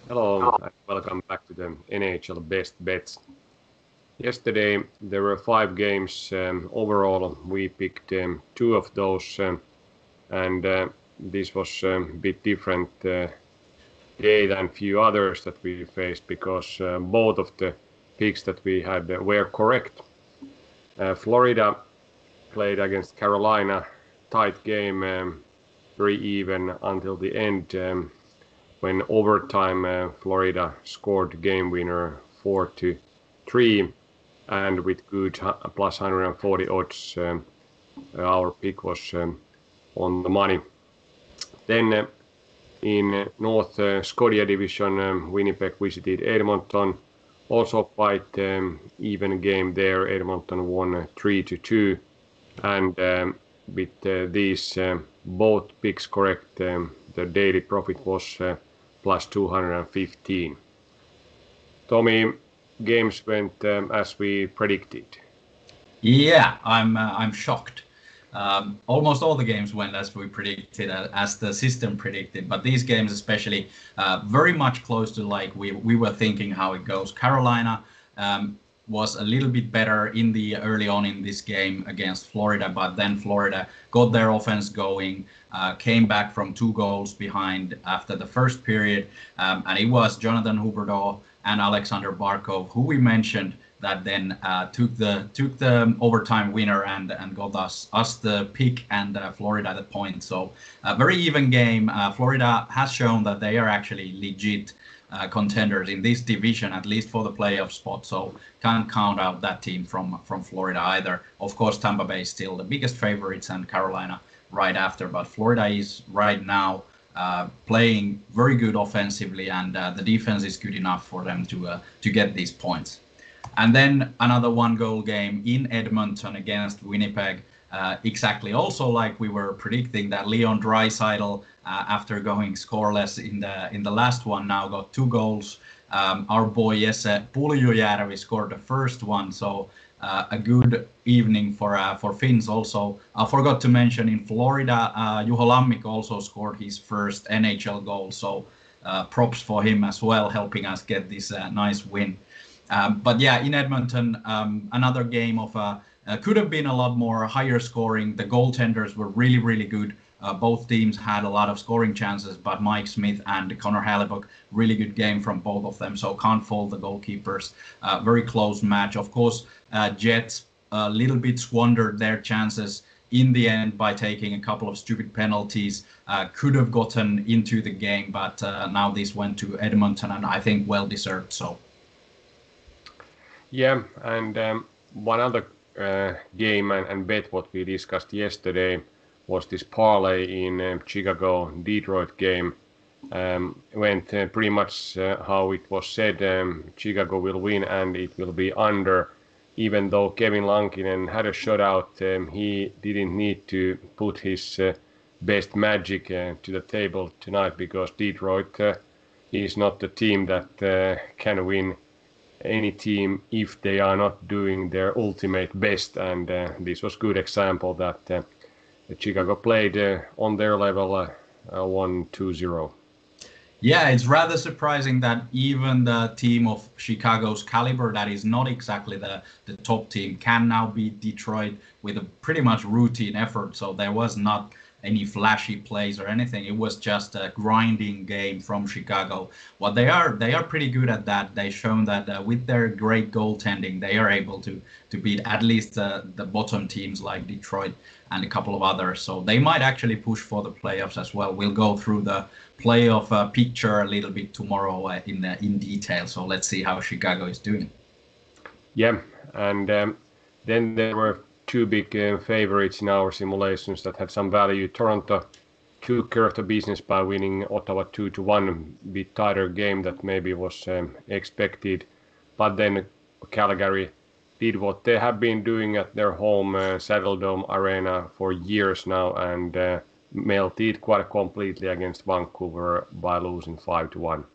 Hello and welcome back to the NHL Best Bets. Yesterday there were 5 games. Overall, we picked 2 of those, and this was a bit different day than few others that we faced because both of the picks that we had were correct. Florida played against Carolina, tight game, very even until the end. When overtime Florida scored game winner 4-3, and with good plus 140 odds, our pick was on the money. Then in North Scotia division, Winnipeg visited Edmonton. Also quite even game there. Edmonton won 3-2, and with these both picks correct, the daily profit was plus 215. Tommy, games went as we predicted. Yeah, I'm shocked. Almost all the games went as we predicted, as the system predicted. But these games, especially, very much close to like we were thinking how it goes. Carolina was a little bit better in the early on in this game against Florida, but then Florida got their offense going, came back from 2 goals behind after the first period, and it was Jonathan Huberdeau and Alexander Barkov, who we mentioned, that then took the overtime winner and got us the pick and Florida the point. So a very even game. Florida has shown that they are actually legit contenders in this division, at least for the playoff spot. So can't count out that team from Florida either. Of course, Tampa Bay is still the biggest favorites, and Carolina right after. But Florida is right now playing very good offensively, and the defense is good enough for them to get these points. And then another 1-goal game in Edmonton against Winnipeg. Exactly also like we were predicting, that Leon Draisaitl, after going scoreless in the last one, now got 2 goals. Our boy Jesse Puljujärvi scored the first one, so a good evening for Finns also. I forgot to mention in Florida, Juho Lammikko also scored his first NHL goal, so props for him as well, helping us get this nice win. But yeah, in Edmonton, another game of could have been a lot more higher scoring. The goaltenders were really, really good. Both teams had a lot of scoring chances, but Mike Smith and Connor Hellebuyck, really good game from both of them. So can't fault the goalkeepers. Very close match. Of course, Jets a little bit squandered their chances in the end by taking a couple of stupid penalties. Could have gotten into the game, but now this went to Edmonton, and I think well deserved so. Yeah, and one other game and bet what we discussed yesterday was this parlay in Chicago-Detroit game. Went pretty much how it was said. Chicago will win and it will be under. Even though Kevin Lankinen had a shutout, he didn't need to put his best magic to the table tonight, because Detroit is not the team that can win any team if they are not doing their ultimate best, and this was good example that Chicago played on their level, 1-2-0. Yeah, it's rather surprising that even the team of Chicago's caliber, that is not exactly the top team, can now beat Detroit with a pretty much routine effort. So there was not any flashy plays or anything. It was just a grinding game from Chicago. What they are pretty good at that. They've shown that with their great goaltending, they are able to beat at least the bottom teams like Detroit and a couple of others. So they might actually push for the playoffs as well. We'll go through the playoff picture a little bit tomorrow in detail. So let's see how Chicago is doing. Yeah, and then there were 2 big favorites in our simulations that had some value. Toronto took care of the business by winning Ottawa 2-1, bit tighter game that maybe was expected. But then Calgary did what they have been doing at their home Saddledome Arena for years now, and melted quite completely against Vancouver by losing 5-1.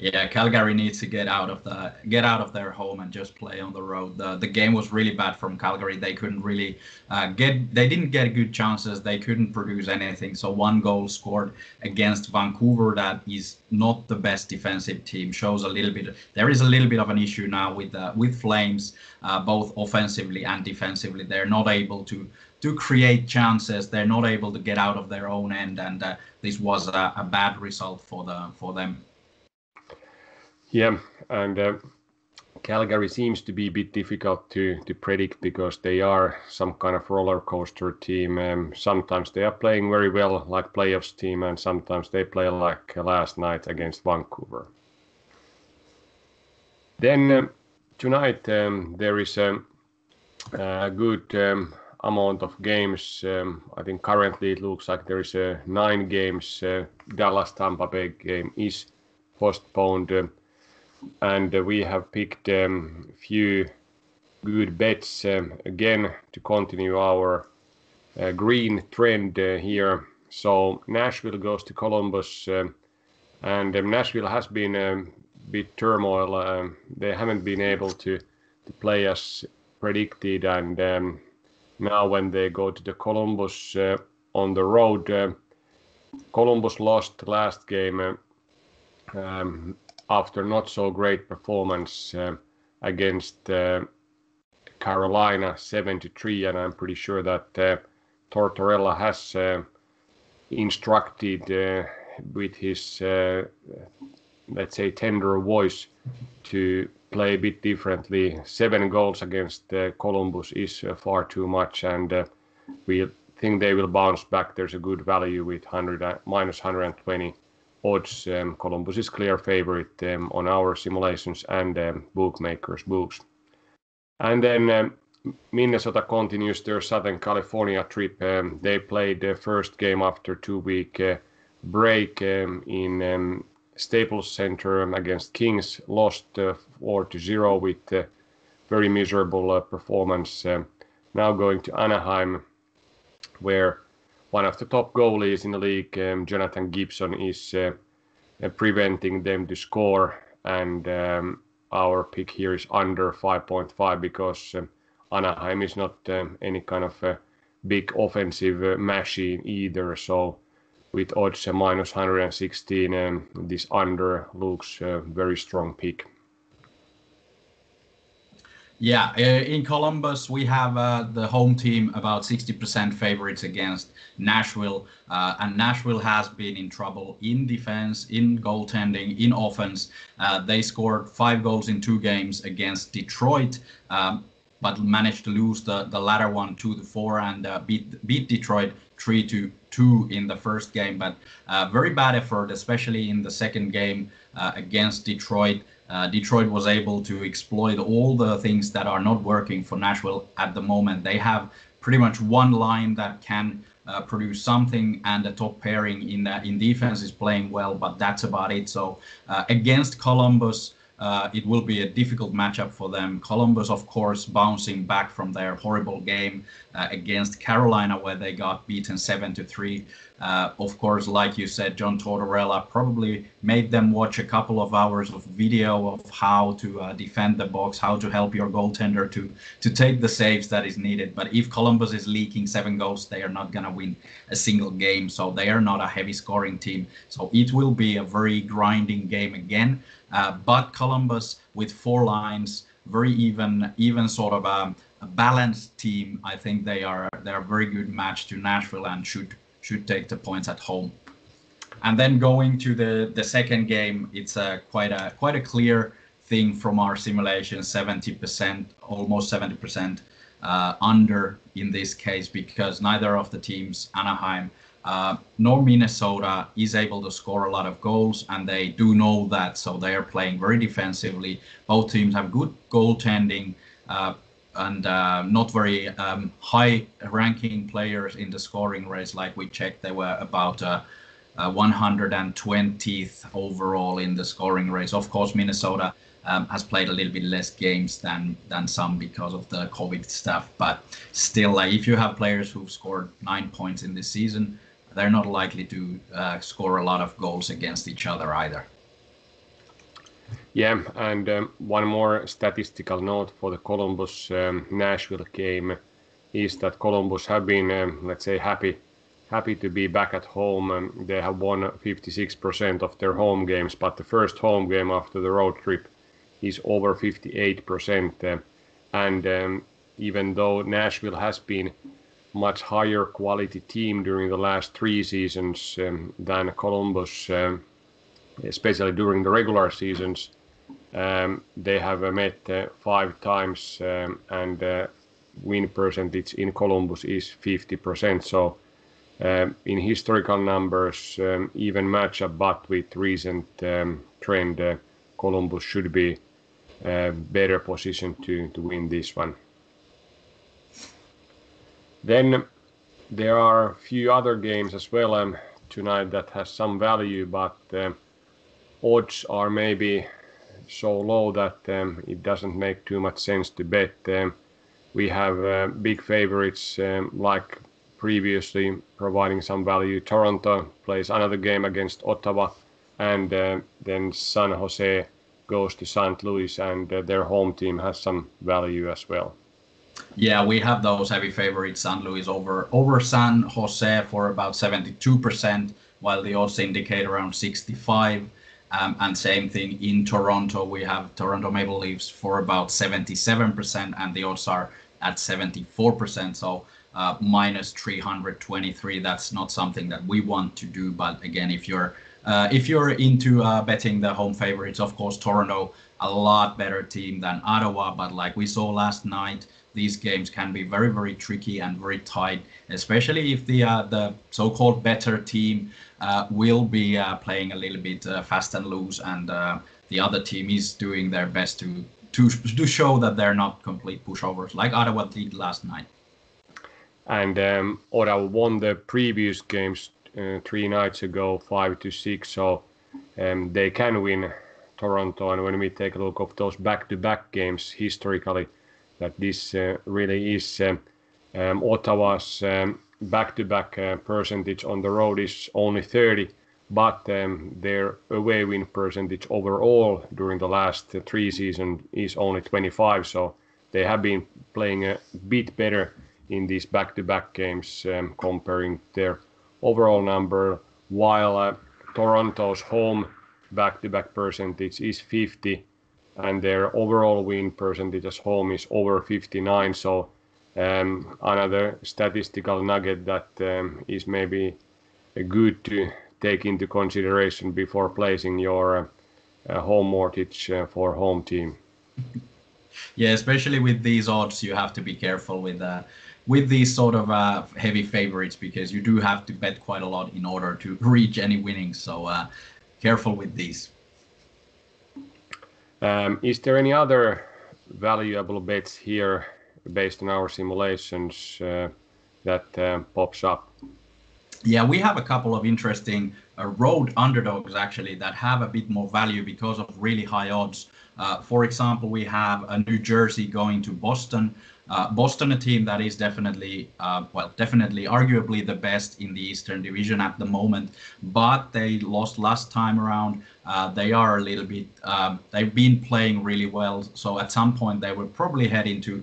Yeah, Calgary needs to get out of their home and just play on the road. The game was really bad from Calgary. They couldn't really they didn't get good chances. They couldn't produce anything. So one goal scored against Vancouver, that is not the best defensive team. Shows a little bit. There is a little bit of an issue now with Flames, both offensively and defensively. They're not able to create chances. They're not able to get out of their own end, and this was a bad result for them. Yeah, and Calgary seems to be a bit difficult to predict because they are some kind of roller coaster team. Sometimes they are playing very well, like playoffs team, and sometimes they play like last night against Vancouver. Then tonight there is a good amount of games. I think currently it looks like there is 9 games. Dallas-Tampa Bay game is postponed. And we have picked a few good bets again to continue our green trend here. So Nashville goes to Columbus, and Nashville has been a bit turmoil. They haven't been able to play as predicted, and now when they go to the Columbus on the road, Columbus lost last game after not so great performance against Carolina 7-3, and I'm pretty sure that Tortorella has instructed with his let's say tender voice to play a bit differently. 7 goals against Columbus is far too much, and we think they will bounce back. There's a good value with minus 120 odds. Columbus is clear favorite on our simulations and bookmakers' books. And then Minnesota continues their Southern California trip. They played the first game after 2-week break in Staples Center against Kings, lost 4-0 with very miserable performance. Now going to Anaheim, where one of the top goalies in the league, Jonathan Gibson, is preventing them to score, and our pick here is under 5.5 because Anaheim is not any kind of big offensive machine either. So with odds minus 116, this under looks a very strong pick. Yeah, in Columbus, we have the home team about 60% favorites against Nashville. And Nashville has been in trouble in defense, in goaltending, in offense. They scored 5 goals in 2 games against Detroit, but managed to lose the latter one 2-4 and beat Detroit 3-2 in the first game. But very bad effort, especially in the second game against Detroit. Detroit was able to exploit all the things that are not working for Nashville at the moment. They have pretty much one line that can produce something, and the top pairing in defense is playing well, but that's about it. So against Columbus, it will be a difficult matchup for them. Columbus, of course, bouncing back from their horrible game against Carolina, where they got beaten 7-3. Of course, like you said, John Tortorella probably made them watch a couple of hours of video of how to defend the box, how to help your goaltender to take the saves that is needed. But if Columbus is leaking 7 goals, they are not going to win a single game. So they are not a heavy scoring team. So it will be a very grinding game again. But Columbus with 4 lines, very even sort of a balanced team. I think they're a very good match to Nashville and should take the points at home. And then going to the second game, it's quite a clear thing from our simulation, 70%, almost 70% under in this case, because neither of the teams, Anaheim nor Minnesota, is able to score a lot of goals, and they do know that, so they are playing very defensively. Both teams have good goaltending and not very high-ranking players in the scoring race. Like we checked, they were about 120th overall in the scoring race. Of course, Minnesota has played a little bit less games than some because of the COVID stuff, but still, if you have players who've scored 9 points in this season, they're not likely to score a lot of goals against each other either. Yeah, and one more statistical note for the Columbus Nashville game is that Columbus have been, let's say, happy to be back at home. They have won 56% of their home games, but the first home game after the road trip is over 58%. And even though Nashville has been much higher quality team during the last 3 seasons than Columbus, especially during the regular seasons, they have met 5 times, and win percentage in Columbus is 50%. So in historical numbers, even matchup, but with recent trend, Columbus should be better positioned to win this one. Then there are a few other games as well tonight that has some value, but odds are maybe so low that it doesn't make too much sense to bet. We have big favorites like previously providing some value. Toronto plays another game against Ottawa, and then San Jose goes to St. Louis, and their home team has some value as well. Yeah, we have those heavy favorites, St. Louis over San Jose for about 72%, while the odds indicate around 65. And same thing in Toronto, we have Toronto Maple Leafs for about 77%, and the odds are at 74%. So minus 323. That's not something that we want to do. But again, if you're into betting the home favorites, of course, Toronto, a lot better team than Ottawa. But like we saw last night, these games can be very, very tricky and very tight, especially if the so-called better team will be playing a little bit fast and loose, and the other team is doing their best to show that they're not complete pushovers, like Ottawa did last night. And Ottawa won the previous games 3 nights ago, 5-6, so they can win Toronto. And when we take a look of those back-to-back games historically, that this really is Ottawa's back-to-back percentage on the road is only 30, but their away win percentage overall during the last 3 seasons is only 25. So they have been playing a bit better in these back-to-back games comparing their overall number, while Toronto's home back-to-back percentage is 50, and their overall win percentage as home is over 59. So another statistical nugget that is maybe good to take into consideration before placing your home mortgage for home team. Yeah, especially with these odds, you have to be careful with these sort of heavy favorites, because you do have to bet quite a lot in order to reach any winnings. So careful with these. Is there any other valuable bets here based on our simulations that pops up? Yeah, we have a couple of interesting road underdogs actually that have a bit more value because of really high odds. For example, we have New Jersey going to Boston. Boston, a team that is definitely arguably the best in the Eastern Division at the moment, but they lost last time around. They are a little bit, they've been playing really well, so at some point they will probably head into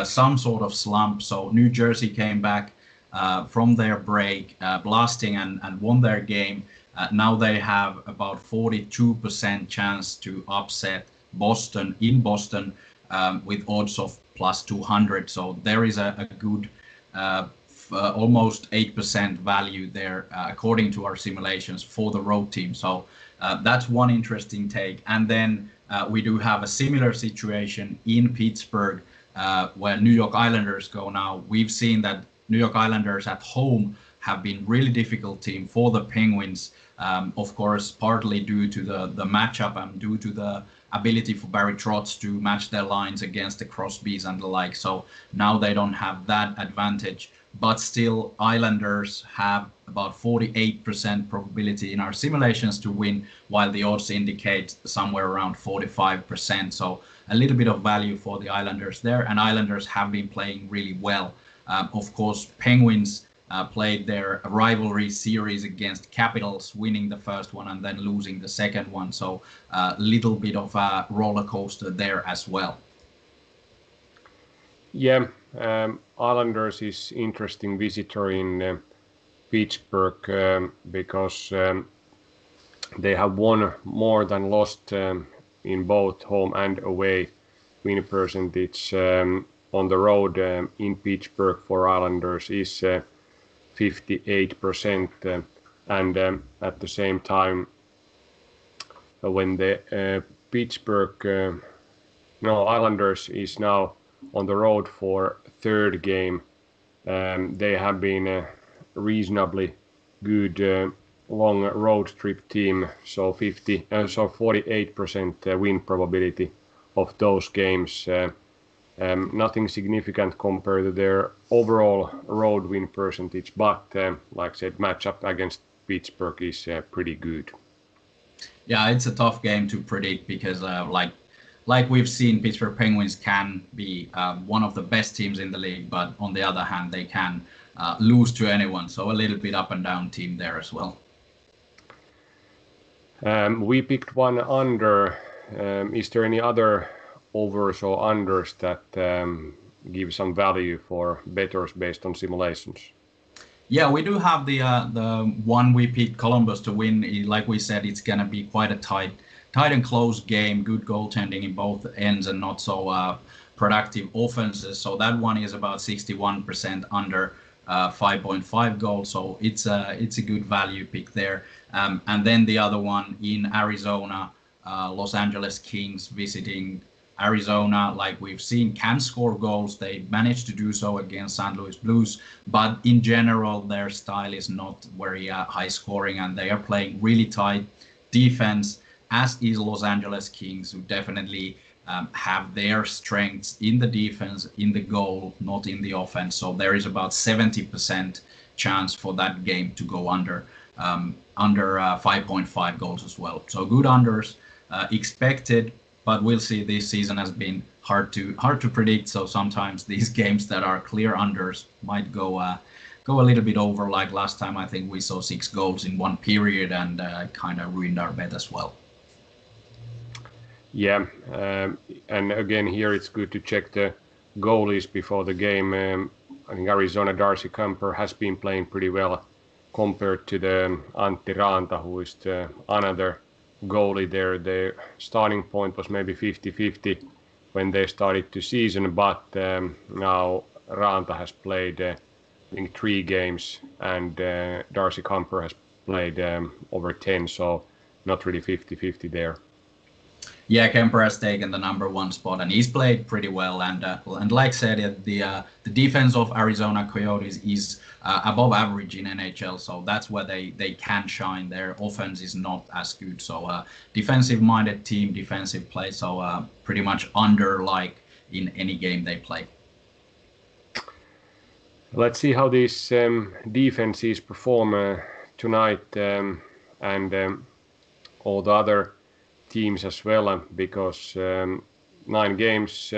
some sort of slump. So New Jersey came back from their break, blasting and won their game. Now they have about 42% chance to upset Boston in Boston with odds of plus 200. So there is a good almost 8% value there according to our simulations for the road team. So that's one interesting take. And then we do have a similar situation in Pittsburgh where New York Islanders go now. We've seen that New York Islanders at home have been really difficult team for the Penguins. Of course, partly due to the matchup and due to the ability for Barry Trotz to match their lines against the Crosbys and the like. So now they don't have that advantage, but still Islanders have about 48% probability in our simulations to win, while the odds indicate somewhere around 45%. So a little bit of value for the Islanders there, and Islanders have been playing really well. Of course, Penguins played their rivalry series against Capitals, winning the first one and then losing the second one. So a little bit of a roller coaster there as well. Yeah, Islanders is interesting visitor in Pittsburgh because they have won more than lost in both home and away. Win percentage on the road in Pittsburgh for Islanders is 58%, and at the same time, when the Pittsburgh Islanders is now on the road for third game, they have been a reasonably good long road trip team, so 48% win probability of those games. Nothing significant compared to their overall road win percentage, but like I said, matchup against Pittsburgh is pretty good. Yeah, it's a tough game to predict because like we've seen, Pittsburgh Penguins can be one of the best teams in the league, but on the other hand, they can lose to anyone. So a little bit up and down team there as well. We picked one under. Is there any other overs or unders that give some value for bettors based on simulations? Yeah, we do have the one we picked Columbus to win. Like we said, it's gonna be quite a tight and close game. Good goaltending in both ends and not so productive offenses. So that one is about 61% under 5.5 goals. So it's a good value pick there. And then the other one in Arizona, Los Angeles Kings visiting Arizona, like we've seen, can score goals. They managed to do so against St. Louis Blues, but in general, their style is not very high scoring, and they are playing really tight defense, as is Los Angeles Kings, who definitely have their strengths in the defense, in the goal, not in the offense. So there is about 70% chance for that game to go under 5.5 goals as well. So good unders expected. But we'll see. This season has been hard to predict. So sometimes these games that are clear unders might go a little bit over. Like last time, I think we saw 6 goals in one period and kind of ruined our bet as well. Yeah, and again here it's good to check the goalies before the game. I think Arizona Darcy Kuemper has been playing pretty well compared to the Antti Raanta, who is the another goalie there. The starting point was maybe 50-50 when they started the season, but now Raanta has played I think 3 games and Darcy Kuemper has played over 10, so not really 50-50 there. Yeah, Kemper has taken the number 1 spot and he's played pretty well. And like I said, the defense of Arizona Coyotes is above average in NHL, so that's where they can shine. Their offense is not as good, so defensive-minded team, defensive play, so pretty much under like in any game they play. Let's see how these defenses perform tonight and all the other teams as well, because 9 games,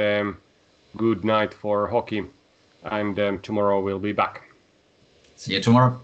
good night for hockey, and tomorrow we'll be back. See you tomorrow.